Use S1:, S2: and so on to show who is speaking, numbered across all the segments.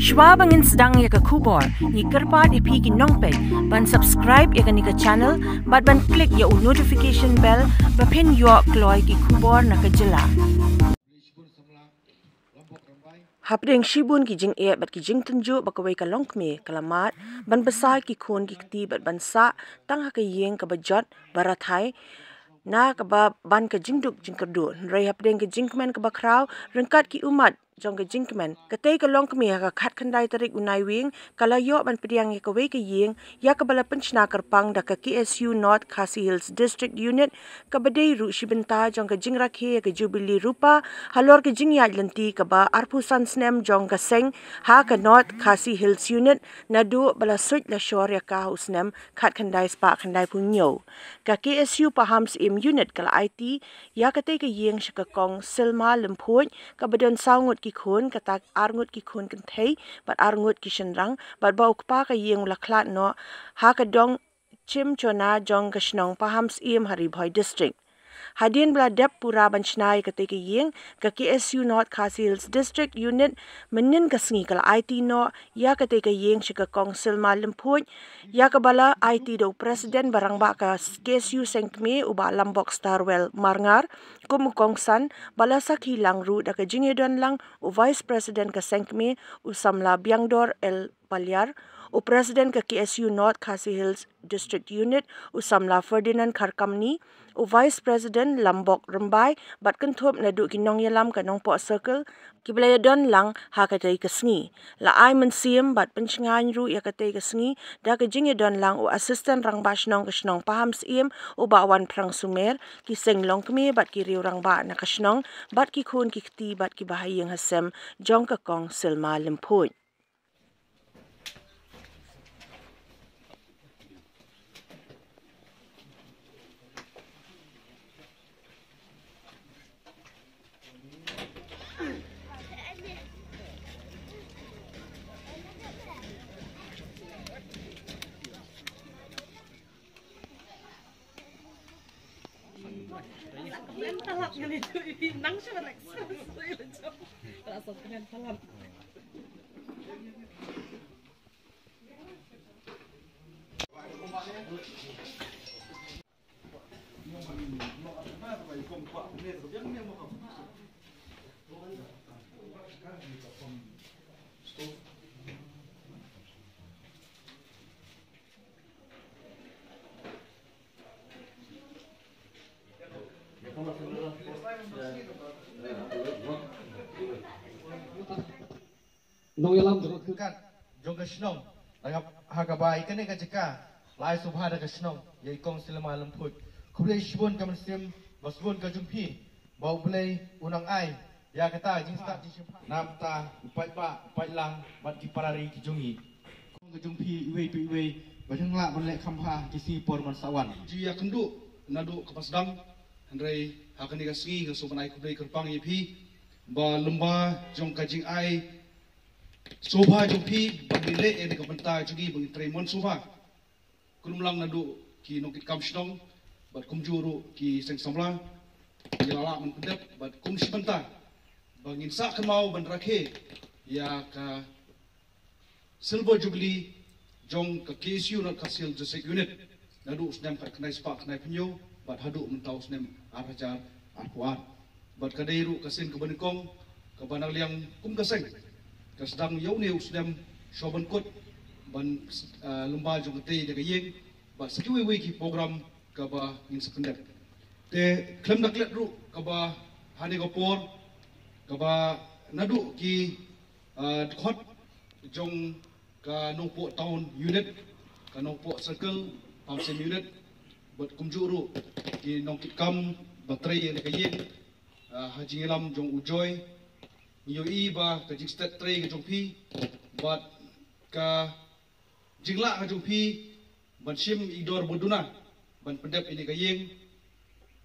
S1: Shwa bangin sedang ya ke kubor, ni kerpat ipi ki nongpet, ban subscribe ya ke ni ke channel, ban klik ya notification bell, bapin yo kloy ki kubor na ke jela. Hapdeng shibun ki jing bat ki jing tunju bakawai ka longkme kalamat, ban besar ki khon ki kti ban sa, tang ha ke yeng ka bajot, barathai, na ka ba ban ka jingduk jingkerdu, rai hapdeng ki jingkmen ka bakraw, rengkat ki umat, jong ke jingkmen katei ka long kemi ka khat khandai tarik unai wing kala yo ban pediang ya ka wei ka yeng ya ka bala penchna kerpang da ka KSU North Khasi Hills District Unit ka badei ru shibenta jong ka jingra khe ka Jubilee Rupa halor ka jingya lenti ka ba arpu sansnem jong ka seng ha ka North Khasi Hills Unit nadu bala suit la shor ya ka usnem khat khandai spa khandai punyo ka KSU Pahams im unit kala IT ya katei ka yeng shika kong Silma Lemphoi ka badon saungut ki khon katak arngut ki khon kan thei bat arngut ki shenrang bat bau kpa ka yeng laklat no ha ka dong chim chona jong ka shnong Pahams im Haribhoi district hadin bla dep pura banchnai ka te ki yeng ka KSU North Khasi Hills District Unit menin ka sngi kala IT no ya ka te ka yeng shika kong Silma Lemphoi ya ka bala IT do president barang ba ka KSU Sengkme uba Lambok Starwell Marngar kum kongsan bala sakhi langru da ka jingedon lang u vice president ka Sengkme u Samla Biangdor El Palyar u president ka KSU North Khasi Hills District Unit u Samla Ferdinand Kharkamni u vice president Lambok Rembai bat kenthop na du kinong yalam ka nong po circle kiblaya don lang ha ka tai ka sngi la ai mensim bat penchngan ru ya ka tai ka sngi da ka jingedon lang u assistant rangba shnong ka shnong Pahams im u ba wan prang sumer ki senglong kme bat ki riu rangba na ka shnong bat ki khon ki khti bat ki bahayeng hasem jong ka kong Silma Lemphoi
S2: talap ganito nang siya Rex rasa dengan talap
S3: nong yalam jong kan jong ka snong ha ka bai kan ka jaka lai subha da ka snong ye kong Silma Lemphoi khuble shibon ka mensem basbon ka jumpi bau blai unang ai ya kata jing start di nam ta upai ba upai lang bat ki parari ki jongi kong ka jumpi iwe tu iwe bathang la ban le khamha ki si por man sawan ji ya kendu nadu ka pasdang handrai ha kan ka sgi ka sobanai khuble kerpang ye phi ba lumba jong ka jing ai Soba jumpi bangile ene kabanta jugi bang Tremon soba kulumlang nadu ki nokit kamshnong bat kumjuru ki sengsamla yala man pendep bat kum sibanta bangin sa kemau ban rakhe ya ka Silver Jubilee jong ka KSU North Khasi Hills District Unit nadu sdam ka knai spa knai penyo bat hadu mentau sdam arhajar arkuat bat kadairu kasin kebenikong kabanang liang kum kaseng kasdang yau ne usdam shoban kot ban lumba jong te de yeng ba sekiwe we ki program ka ba in sekendar te klem dak let ru ka ba hani go por ka ba nadu ki khot jong ka nongpo town unit ka nongpo circle housing unit bat kumjuru ki nongkit kam batrai de yeng haji ngelam jong ujoy yo iba ka jing stat tray ka jongpi bat ka jingla ka jongpi ban sim idor boduna ban pendep ini ka yeng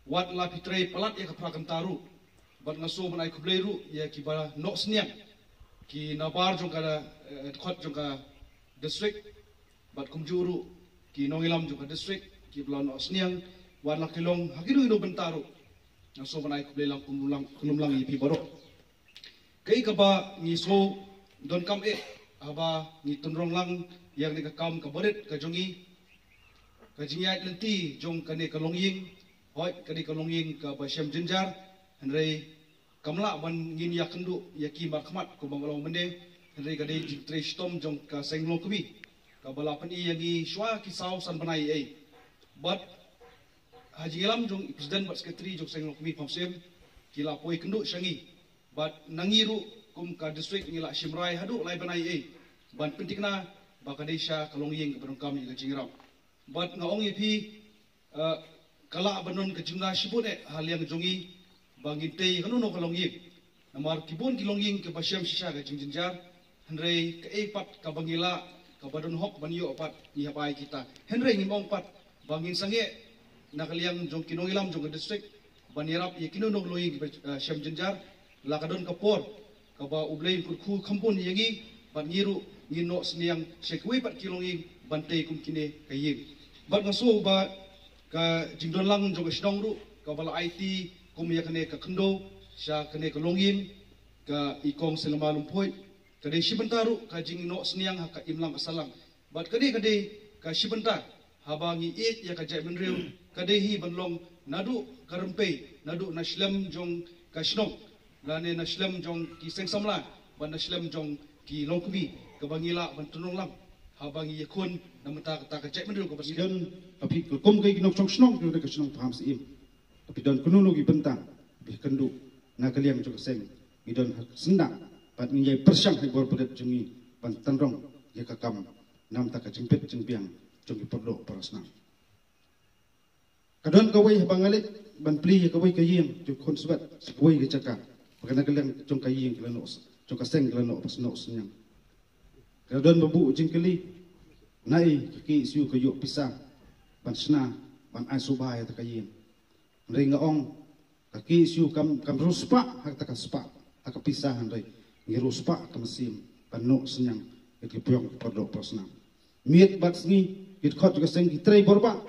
S3: wat la pitray palat ya ka prakam taru bat ngaso ban ai kubleru ya ki ba nok sniam ki nabar jong ka khot jong ka district bat kumjuru ki nongilam jong ka district ki blan nok sniam wat la kilong hakiru ino bentaru ngaso ban ai kublelang kumlang ipi baro kai ka ba ni so
S4: don kam aba ni tunrong lang yang ni kam ka borit ka jongi ka jingyat lenti jong kane ka longying hoi kane ka longying ka basem jinjar henrei kamla ban ngin yakendu yaki markmat ko bangalong mende henrei ka de jitre stom jong ka senglong kubi ka balapan i yangi shwa ki saw san banai but haji lam jong presiden bat sekretari jong senglong kubi pamsem kila poi kendu syangi but nangiru kum ka district ngila Shimrai hadu lai banai ban pentikna bakadesha kalongying kepadong kami ke jingrau but ngaong ipi kala banon ke jingna shibut hal yang jongi banginte kanu kalongying namar kibun kilongying ke basyam shisha ke jinjar henrei ke pat ka bangila ka badon hok banyo pat ni hapai kita henrei ngimong pat bangin sange nakaliang jong kinongilam jong district banirap yakino no loying syam jinjar lakadon kapor kaba ublain kurku kampun yangi ban ngiru ngino seniang sekwe pat kilonging bantai kum kine kayin bat ngaso ba ka jingdon lang jong sidong ru ka bala IT kum ya kane ka kendo sya kane ka longin ka ikong selama lumpoi kade sibentaru ka jingno seniang ka imlang asalang bat kade ka sibenta habangi ya ka jai menriu kade hi banlong nadu karempe nadu naslam jong ka sidong lane naslam jong ki sengsamla ban naslam jong ki longkubi kabangila ban tunong lang habangi yakun namata ka cek mendu ko
S5: dan tapi kum kai kinok chong snong do ka snong paham sim tapi dan kuno gi bentang bi kendu na kaliang jong seng gidon senda pat ngai persyang hai bor bedet jungi ban tanrong ya ka kam nam ta ka jingpet jingpiang jong perlo parasna kadon kawai bangalik ban pli kawai kayeng ju kon subat kawai ke cakap Pakana kaliang jong kayeng kelano jong kaseng kelano pas no senyang kadon babu jingkeli nai ki siu kayo pisang ban sna ban ai subaya ta kayeng ringa ong kaki siu kam ruspa hak ta kaspa hak pisahan rei ngiruspa kamasim ban no senyang ki puyong perdo prosna miet bat sni kit khot juga seng ki trei borba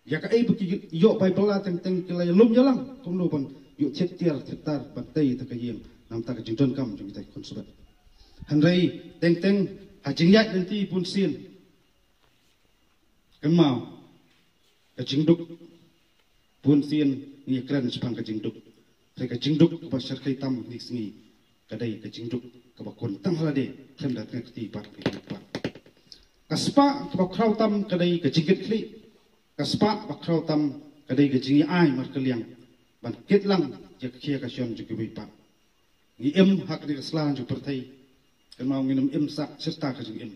S5: ya ka ai buki yo bai bala teng kelai lum jalang kum lo ban yo cetiar cetar bantai ta kayeng nam ta ka jingdon kam jong kita konsulat hanrei teng ajingyat nanti pun sin kemau kajingduk pun sin ni kran sepang kajingduk kai kajingduk ba syarkai tam ni singi kadai kajingduk ka ba kon tang halade khem dat ka ti pat pat kaspa ka ba krau tam kadai kajingit kli kaspa ba krau tam kadai kajingi ai mar kaliang ban kitlang ya kia ka syon ju ki pat ni em hak ni slan ju pertai mau minum imsak serta kajing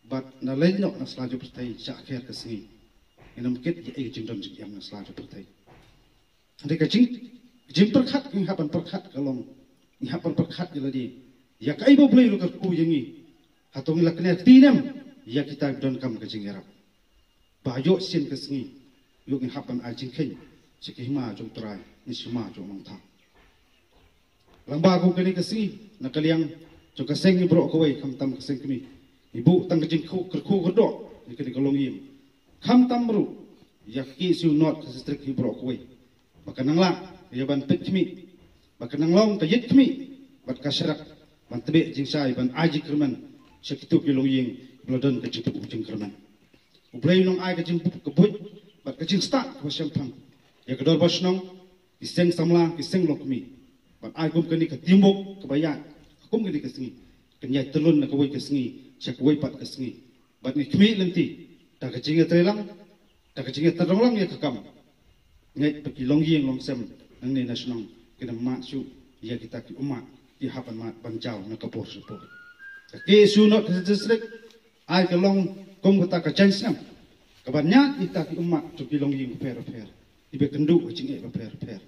S5: bat na lenyok na selaju pertai syak kher kesini minum kit ye jingdon jing na selaju pertai ande kajing jing perkhat ki hapan perkhat kalong ni hapan perkhat jeladi ya kai bo blei lu ku yangi hatong lakne tinem ya kita don kam kajing erap bayo sin kesini yuk ni hapan ajing khen sikihma jong trai ni sima jong mong tha lamba ko kani kesini na kaliang Jika seng ni bro kawai kam tam seng kami ibu tang kejing ku kerdo ni kini kolong im kam tam bro yaki siu not kesistrik ni bro kawai maka nangla ya ban pet kami maka nanglong kayit kami bat kasyarak ban tebe jing sai ban aji kerman sekitu kilong ying blodon kejing tu jing kerman ublay nong ai kejing kebut bat kejing start ko syampang ya kedor bos nong iseng samla iseng lok kami bat ai kum kani ketimbuk kebayang kum gani kesini kenyai telun na kawai kesini syak kawai pat kesini bat ni kmi lenti ta kejinga trelang ta kejinga teronglang ya kakam ngai pergi longyeng longsem nang ne nasional kena masuk ya kita ki umat di hapan mat banjau na kapor support ke sunot distrik ai ke long kum kata ka chansam kabannya kita ki umat tu ki longyeng fair ibe kendu jinge fair